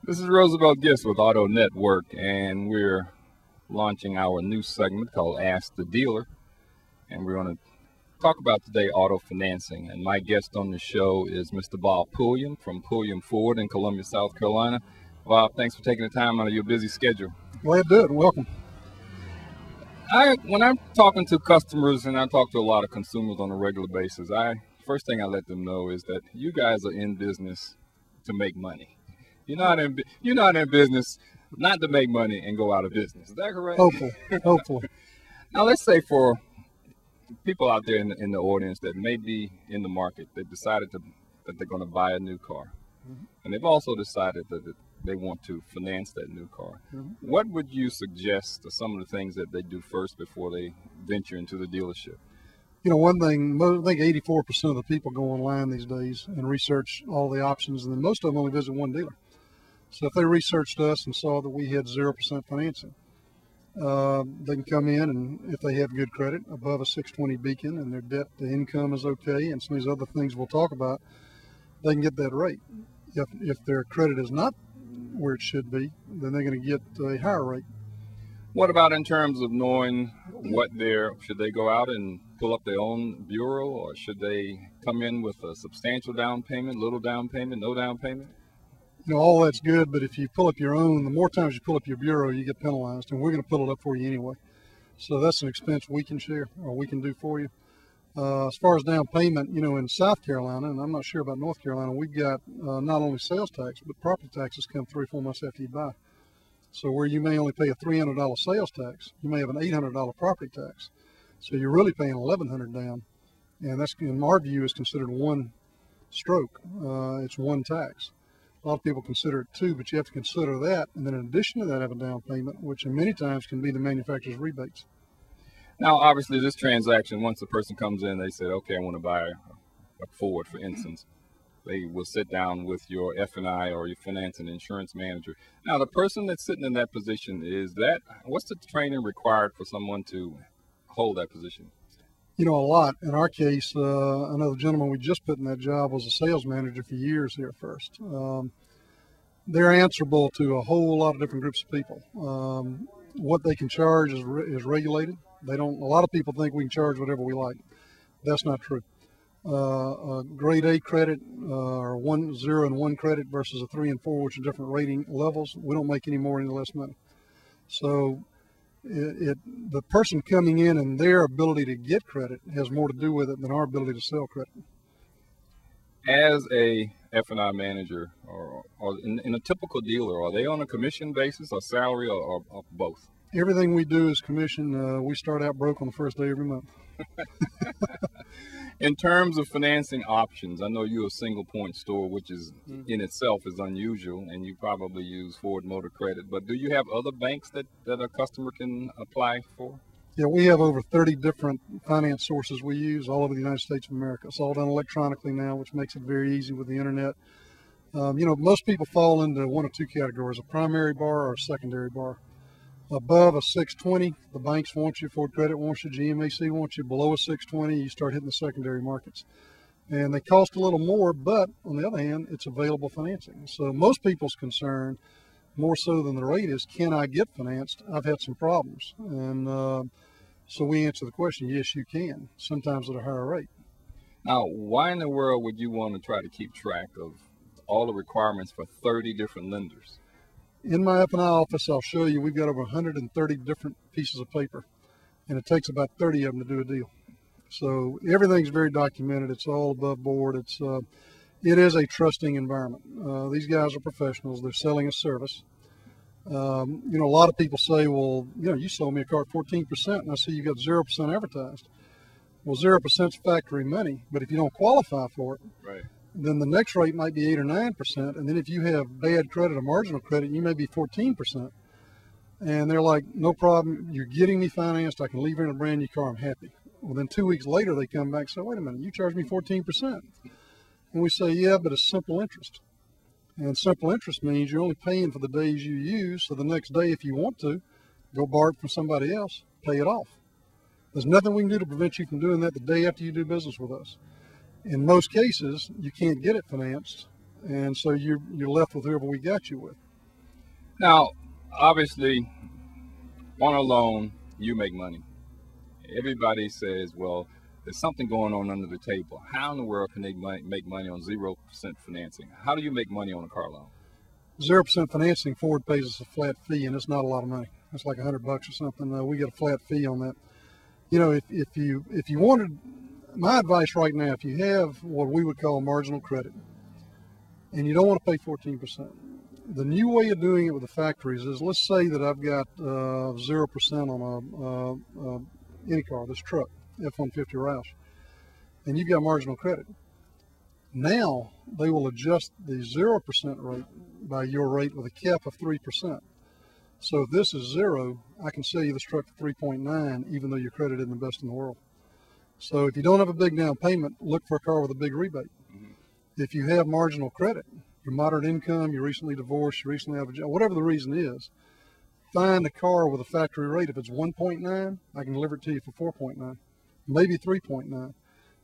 This is Roosevelt Gifts with Auto Network, and we're launching our new segment called Ask the Dealer. And we're going to talk about today auto financing. And my guest on the show is Mr. Bob Pulliam from Pulliam Ford in Columbia, South Carolina. Bob, thanks for taking the time out of your busy schedule. Glad to do it. Welcome. When I'm talking to customers, and I talk to a lot of consumers on a regular basis, first thing I let them know is that you guys are in business to make money. You're not in business not to make money and go out of business. Is that correct? Hopefully. Now, let's say for people out there in the audience that may be in the market, they've decided that they're going to buy a new car. Mm-hmm. And they've also decided that they want to finance that new car. Mm-hmm. What would you suggest are some of the things that they do first before they venture into the dealership? You know, one thing, I think 84% of the people go online these days and research all the options, and then most of them only visit one dealer. So if they researched us and saw that we had 0% financing, they can come in, and if they have good credit, above a 620 beacon, and their debt to income is okay, and some of these other things we'll talk about, they can get that rate. If their credit is not where it should be, then they're going to get a higher rate. What about in terms of knowing should they go out and pull up their own bureau, or should they come in with a substantial down payment, little down payment, no down payment? You know, all that's good, but if you pull up your own, the more times you pull up your bureau, you get penalized, and we're going to pull it up for you anyway. So that's an expense we can share, or we can do for you. As far as down payment, you know, in South Carolina, and I'm not sure about North Carolina, we've got not only sales tax, but property taxes come 3 or 4 months after you buy. So where you may only pay a $300 sales tax, you may have an $800 property tax. So you're really paying $1,100 down, and that's, in our view, is considered one stroke. It's one tax. A lot of people consider it two, but you have to consider that, and then in addition to that, have a down payment, which in many times can be the manufacturer's rebates. Now, obviously, this transaction, once the person comes in, they said, okay, I want to buy a Ford, for instance. They will sit down with your F&I or your finance and insurance manager. Now, the person that's sitting in that position, what's the training required for someone to hold that position? You know, a lot. In our case, another gentleman we just put in that job was a sales manager for years here at First. They're answerable to a whole lot of different groups of people. What they can charge is regulated. A lot of people think we can charge whatever we like. That's not true. A grade A credit or 0 and 1 credit versus a 3 and 4, which are different rating levels, we don't make any more, any less money. So the person coming in and their ability to get credit has more to do with it than our ability to sell credit. As a F&I manager or in a typical dealer, are they on a commission basis or salary or both? Everything we do is commission. We start out broke on the first day every month. In terms of financing options, I know you're a single point store, which is in itself is unusual, and you probably use Ford Motor Credit, but do you have other banks that a customer can apply for? Yeah, we have over 30 different finance sources we use all over the United States of America. It's all done electronically now, which makes it very easy with the internet. You know, most people fall into one of two categories, a primary bar or a secondary bar. Above a 620, the banks want you, Ford Credit wants you, GMAC wants you. Below a 620, you start hitting the secondary markets. And they cost a little more, but on the other hand, it's available financing. So most people's concern, more so than the rate, is can I get financed? I've had some problems. And so we answer the question, yes, you can, sometimes at a higher rate. Now, why in the world would you want to try to keep track of all the requirements for 30 different lenders? In my F&I office, I'll show you, we've got over 130 different pieces of paper, and it takes about 30 of them to do a deal. So everything's very documented. It's all above board. It is a trusting environment. These guys are professionals. They're selling a service. You know, a lot of people say, well, you know, you sold me a car at 14%, and I see you got 0% advertised. Well, 0% is factory money, but if you don't qualify for it, right, then the next rate might be 8 or 9%, and then if you have bad credit or marginal credit, you may be 14%. And they're like, no problem, you're getting me financed, I can leave here in a brand new car, I'm happy. Well, then 2 weeks later, they come back and say, wait a minute, you charged me 14%. And we say, yeah, but it's simple interest. And simple interest means you're only paying for the days you use, so the next day, if you want to, go borrow it from somebody else, pay it off. There's nothing we can do to prevent you from doing that the day after you do business with us. In most cases, you can't get it financed, and so you're left with whoever we got you with. Now, obviously, on a loan, you make money. Everybody says, well, there's something going on under the table. How in the world can they make money on 0% financing? How do you make money on a car loan? 0% financing, Ford pays us a flat fee, and it's not a lot of money. It's like $100 or something. We get a flat fee on that. You know, if you wanted, my advice right now, if you have what we would call marginal credit, and you don't want to pay 14%, the new way of doing it with the factories is, let's say that I've got 0% on any car, this truck, F-150 Roush, and you've got marginal credit. Now they will adjust the 0% rate by your rate with a cap of 3%. So if this is 0, I can sell you this truck for 3.9, even though your credit isn't the best in the world. So if you don't have a big down payment, look for a car with a big rebate. If you have marginal credit, you're moderate income, you're recently divorced, you're recently out of a job, whatever the reason is, find a car with a factory rate. If it's 1.9, I can deliver it to you for 4.9, maybe 3.9.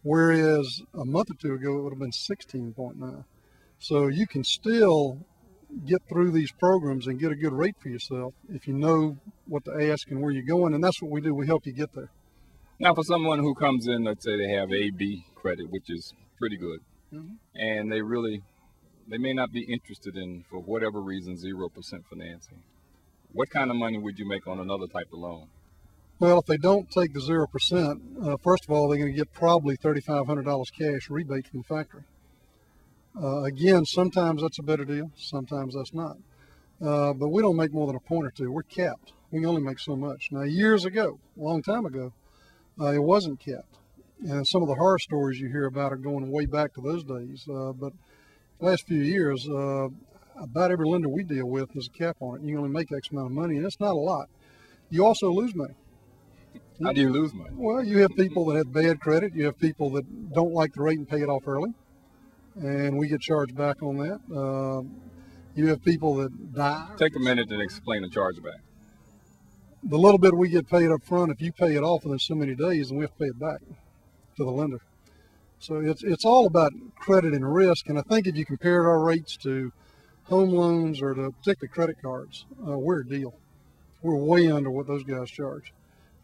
Whereas a month or two ago, it would have been 16.9. So you can still get through these programs and get a good rate for yourself if you know what to ask and where you're going. And that's what we do. We help you get there. Now, for someone who comes in, let's say they have AB credit, which is pretty good, and they may not be interested in, for whatever reason, 0% financing. What kind of money would you make on another type of loan? Well, if they don't take the 0%, first of all, they're going to get probably $3,500 cash rebate from the factory. Again, sometimes that's a better deal, sometimes that's not. But we don't make more than a point or two. We're capped. We can only make so much. Now, years ago, a long time ago, it wasn't capped. And some of the horror stories you hear about are going way back to those days. But the last few years, about every lender we deal with, there's a cap on it. You can only make X amount of money, and it's not a lot. You also lose money. How do you lose money? Well, you have people that have bad credit. You have people that don't like the rate and pay it off early, and we get charged back on that. You have people that die. Take a minute and explain the chargeback. The little bit we get paid up front, if you pay it off within so many days, then we have to pay it back to the lender. So it's all about credit and risk. And I think if you compared our rates to home loans or to particularly credit cards, we're a deal. We're way under what those guys charge.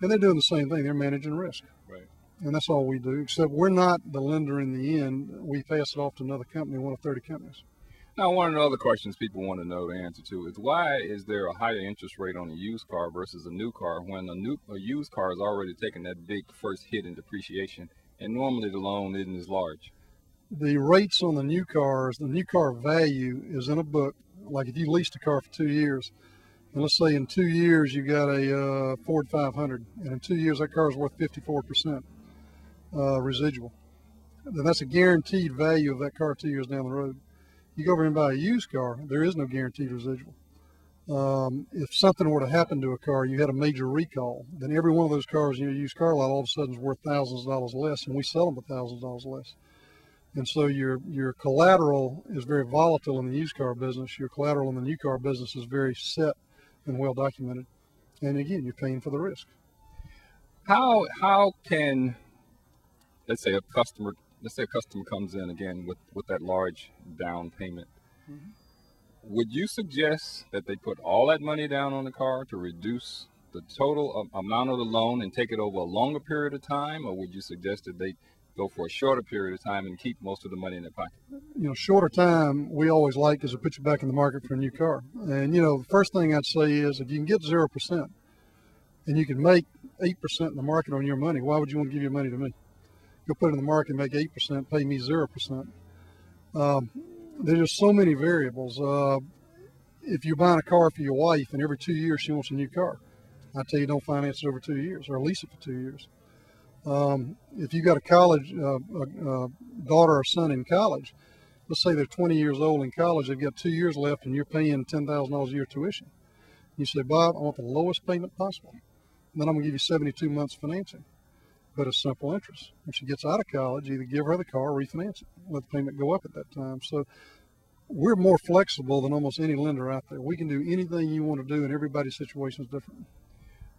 And they're doing the same thing. They're managing risk. Right. And that's all we do, except we're not the lender in the end. We pass it off to another company, one of 30 companies. Now, one of the other questions people want to know the answer to is, why is there a higher interest rate on a used car versus a new car when a used car is already taking that big first hit in depreciation, and normally the loan isn't as large? The rates on the new cars, the new car value is in a book. Like if you leased a car for 2 years, and let's say in 2 years you got a Ford 500, and in 2 years that car is worth 54% residual. Then that's a guaranteed value of that car 2 years down the road. You go over and buy a used car, there is no guaranteed residual. If something were to happen to a car, you had a major recall, then every one of those cars in your used car lot all of a sudden is worth thousands of dollars less, and we sell them for thousands of dollars less. And so your collateral is very volatile in the used car business. Your collateral in the new car business is very set and well documented. And again, you're paying for the risk. How can, let's say a customer comes in again with that large down payment. Would you suggest that they put all that money down on the car to reduce the total amount of the loan and take it over a longer period of time, or would you suggest that they go for a shorter period of time and keep most of the money in their pocket? You know, shorter time we always like is to put you back in the market for a new car. And you know, the first thing I'd say is, if you can get 0% and you can make 8% in the market on your money, why would you want to give your money to me? Go put it in the market and make 8%, pay me 0%. There's just so many variables. If you're buying a car for your wife and every 2 years she wants a new car, I tell you don't finance it over 2 years or lease it for 2 years. If you've got a college daughter or son in college, let's say they're 20 years old in college, they've got 2 years left and you're paying $10,000 a year tuition. You say, Bob, I want the lowest payment possible. And then I'm going to give you 72 months financing, but it's simple interest. When she gets out of college, either give her the car or refinance it, let the payment go up at that time. So we're more flexible than almost any lender out there. We can do anything you want to do, and everybody's situation is different.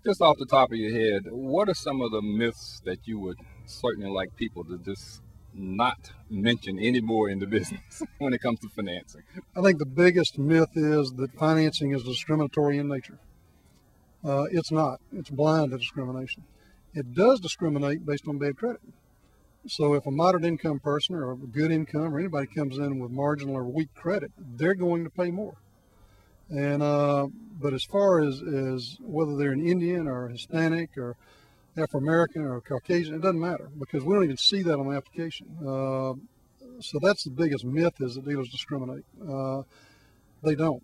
Just off the top of your head, what are some of the myths that you would certainly like people to just not mention anymore in the business when it comes to financing? I think the biggest myth is that financing is discriminatory in nature. It's not. It's blind to discrimination. It does discriminate based on bad credit. So if a moderate income person or a good income or anybody comes in with marginal or weak credit, they're going to pay more. And but as far as whether they're an Indian or Hispanic or Afro-American or Caucasian, it doesn't matter because we don't even see that on the application. So that's the biggest myth, is that dealers discriminate. They don't.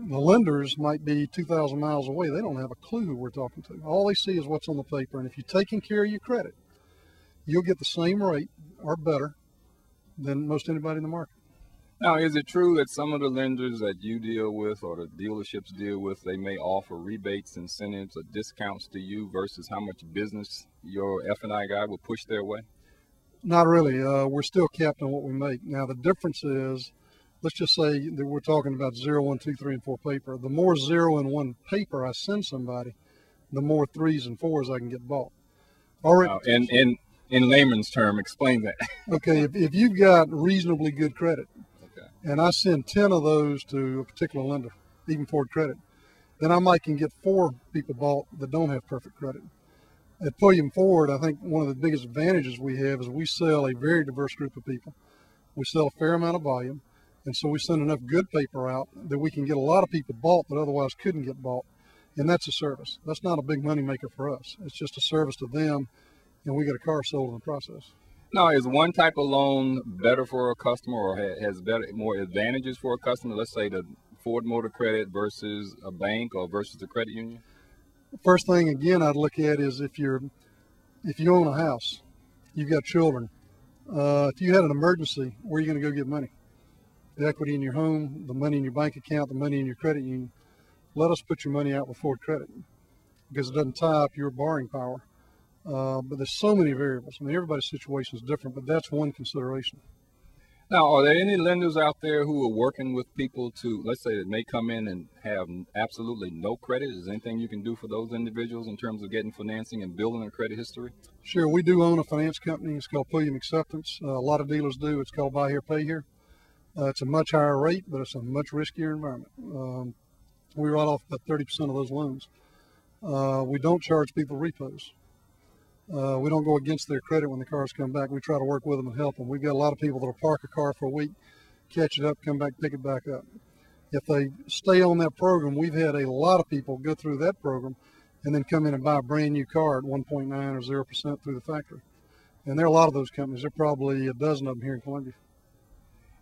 The lenders might be 2,000 miles away. They don't have a clue who we're talking to. All they see is what's on the paper. And if you're taking care of your credit, you'll get the same rate or better than most anybody in the market. Now, is it true that some of the lenders that you deal with or the dealerships deal with, they may offer rebates, incentives, or discounts to you versus how much business your F&I guy will push their way? Not really. We're still capped on what we make. Now, the difference is, let's just say that we're talking about 0, 1, 2, 3, and 4 paper. The more 0 and 1 paper I send somebody, the more 3s and 4s I can get bought. In layman's term, explain that. Okay, if you've got reasonably good credit, and I send 10 of those to a particular lender, even Ford Credit, then I might can get 4 people bought that don't have perfect credit. At Pulliam Ford, I think one of the biggest advantages we have is we sell a very diverse group of people. We sell a fair amount of volume, and so we send enough good paper out that we can get a lot of people bought that otherwise couldn't get bought, and that's a service. That's not a big money maker for us. It's just a service to them, and we get a car sold in the process. Now, is one type of loan better for a customer or has more advantages for a customer? Let's say the Ford Motor Credit versus a bank or versus a credit union? First thing, again, I'd look at is if you own a house, you've got children. If you had an emergency, where are you going to go get money? The equity in your home, the money in your bank account, the money in your credit union. Let us put your money out with Ford Credit because it doesn't tie up your borrowing power. But there's so many variables. I mean, everybody's situation is different, but that's one consideration. Now, are there any lenders out there who are working with people to, let's say, that may come in and have absolutely no credit? Is there anything you can do for those individuals in terms of getting financing and building a credit history? Sure. We do own a finance company. It's called Pulliam Acceptance. A lot of dealers do. It's called Buy Here, Pay Here. It's a much higher rate, but it's a much riskier environment. We write off about 30% of those loans. We don't charge people repos. We don't go against their credit when the cars come back. We try to work with them and help them. We've got a lot of people that will park a car for a week, catch it up, come back, pick it back up. If they stay on that program, we've had a lot of people go through that program and then come in and buy a brand new car at 1.9 or 0% through the factory. And there are a lot of those companies. There are probably a dozen of them here in Columbia.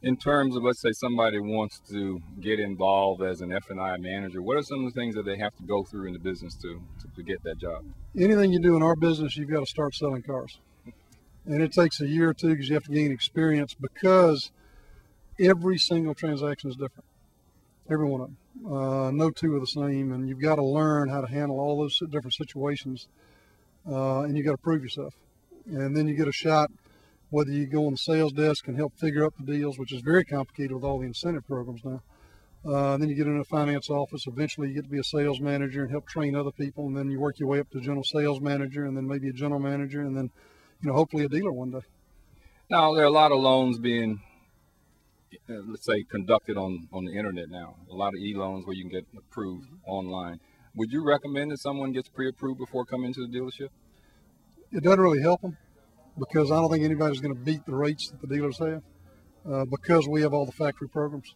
In terms of, let's say, somebody wants to get involved as an F&I manager, what are some of the things that they have to go through in the business to get that job? Anything you do in our business, you've got to start selling cars. And it takes a year or two because you have to gain experience because every single transaction is different. Every one of them. No two are the same, and you've got to learn how to handle all those different situations, and you've got to prove yourself. And then you get a shot whether you go on the sales desk and help figure out the deals, which is very complicated with all the incentive programs now. Then you get in a finance office. Eventually you get to be a sales manager and help train other people, and then you work your way up to general sales manager, and then maybe a general manager, and then, hopefully a dealer one day. Now, there are a lot of loans being, let's say, conducted on the internet now. A lot of e-loans where you can get approved online. Would you recommend that someone gets pre-approved before coming to the dealership? It doesn't really help them, because I don't think anybody's going to beat the rates that the dealers have because we have all the factory programs.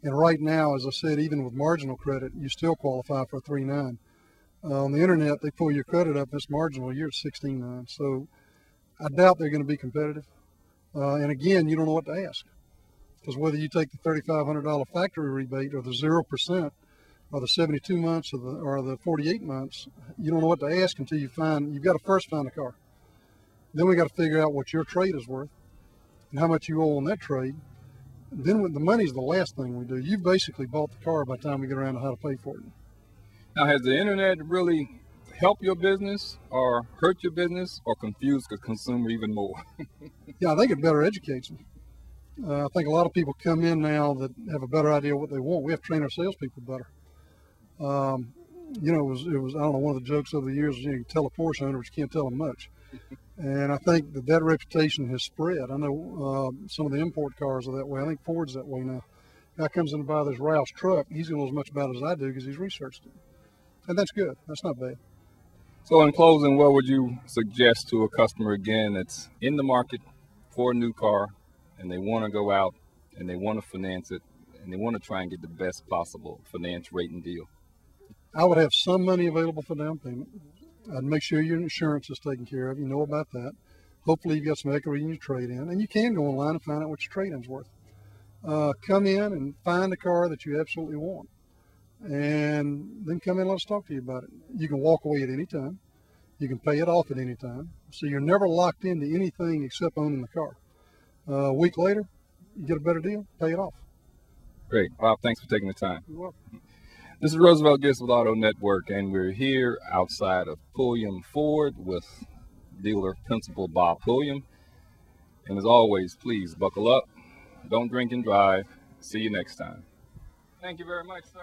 And right now, as I said, even with marginal credit, you still qualify for a 3.9. On the internet, they pull your credit up, it's marginal, you're at 16.9. So I doubt they're going to be competitive. And again, you don't know what to ask. Because whether you take the $3,500 factory rebate or the 0% or the 72 months or the 48 months, you don't know what to ask until you've got to first find a car. Then we got to figure out what your trade is worth and how much you owe on that trade. Then the money's the last thing we do. You've basically bought the car by the time we get around to how to pay for it. Now, has the internet really helped your business or hurt your business or confused the consumer even more? Yeah, I think it better educates them. I think a lot of people come in now that have a better idea what they want. We have to train our salespeople better. It was I don't know, one of the jokes over the years was you can tell a Porsche owner, but you can't tell them much. And I think that reputation has spread. I know some of the import cars are that way. I think Ford's that way now. Guy comes in to buy this Roush truck, he's going to know as much about it as I do because he's researched it. And that's good. That's not bad. So in closing, what would you suggest to a customer, again, that's in the market for a new car and they want to go out and they want to finance it and they want to try and get the best possible finance rate and deal? I would have some money available for down payment. I'd make sure your insurance is taken care of. You know about that. Hopefully you've got some equity in your trade-in. And you can go online and find out what your trade-in's worth. Come in and find a car that you absolutely want. And then come in and let us talk to you about it. You can walk away at any time. You can pay it off at any time. So you're never locked into anything except owning the car. A week later, you get a better deal, pay it off. Great. Bob, thanks for taking the time. You're welcome. This is Roosevelt Gifts with Auto Network, and we're here outside of Pulliam Ford with dealer principal Bob Pulliam. And as always, please buckle up, don't drink and drive. See you next time. Thank you very much, sir.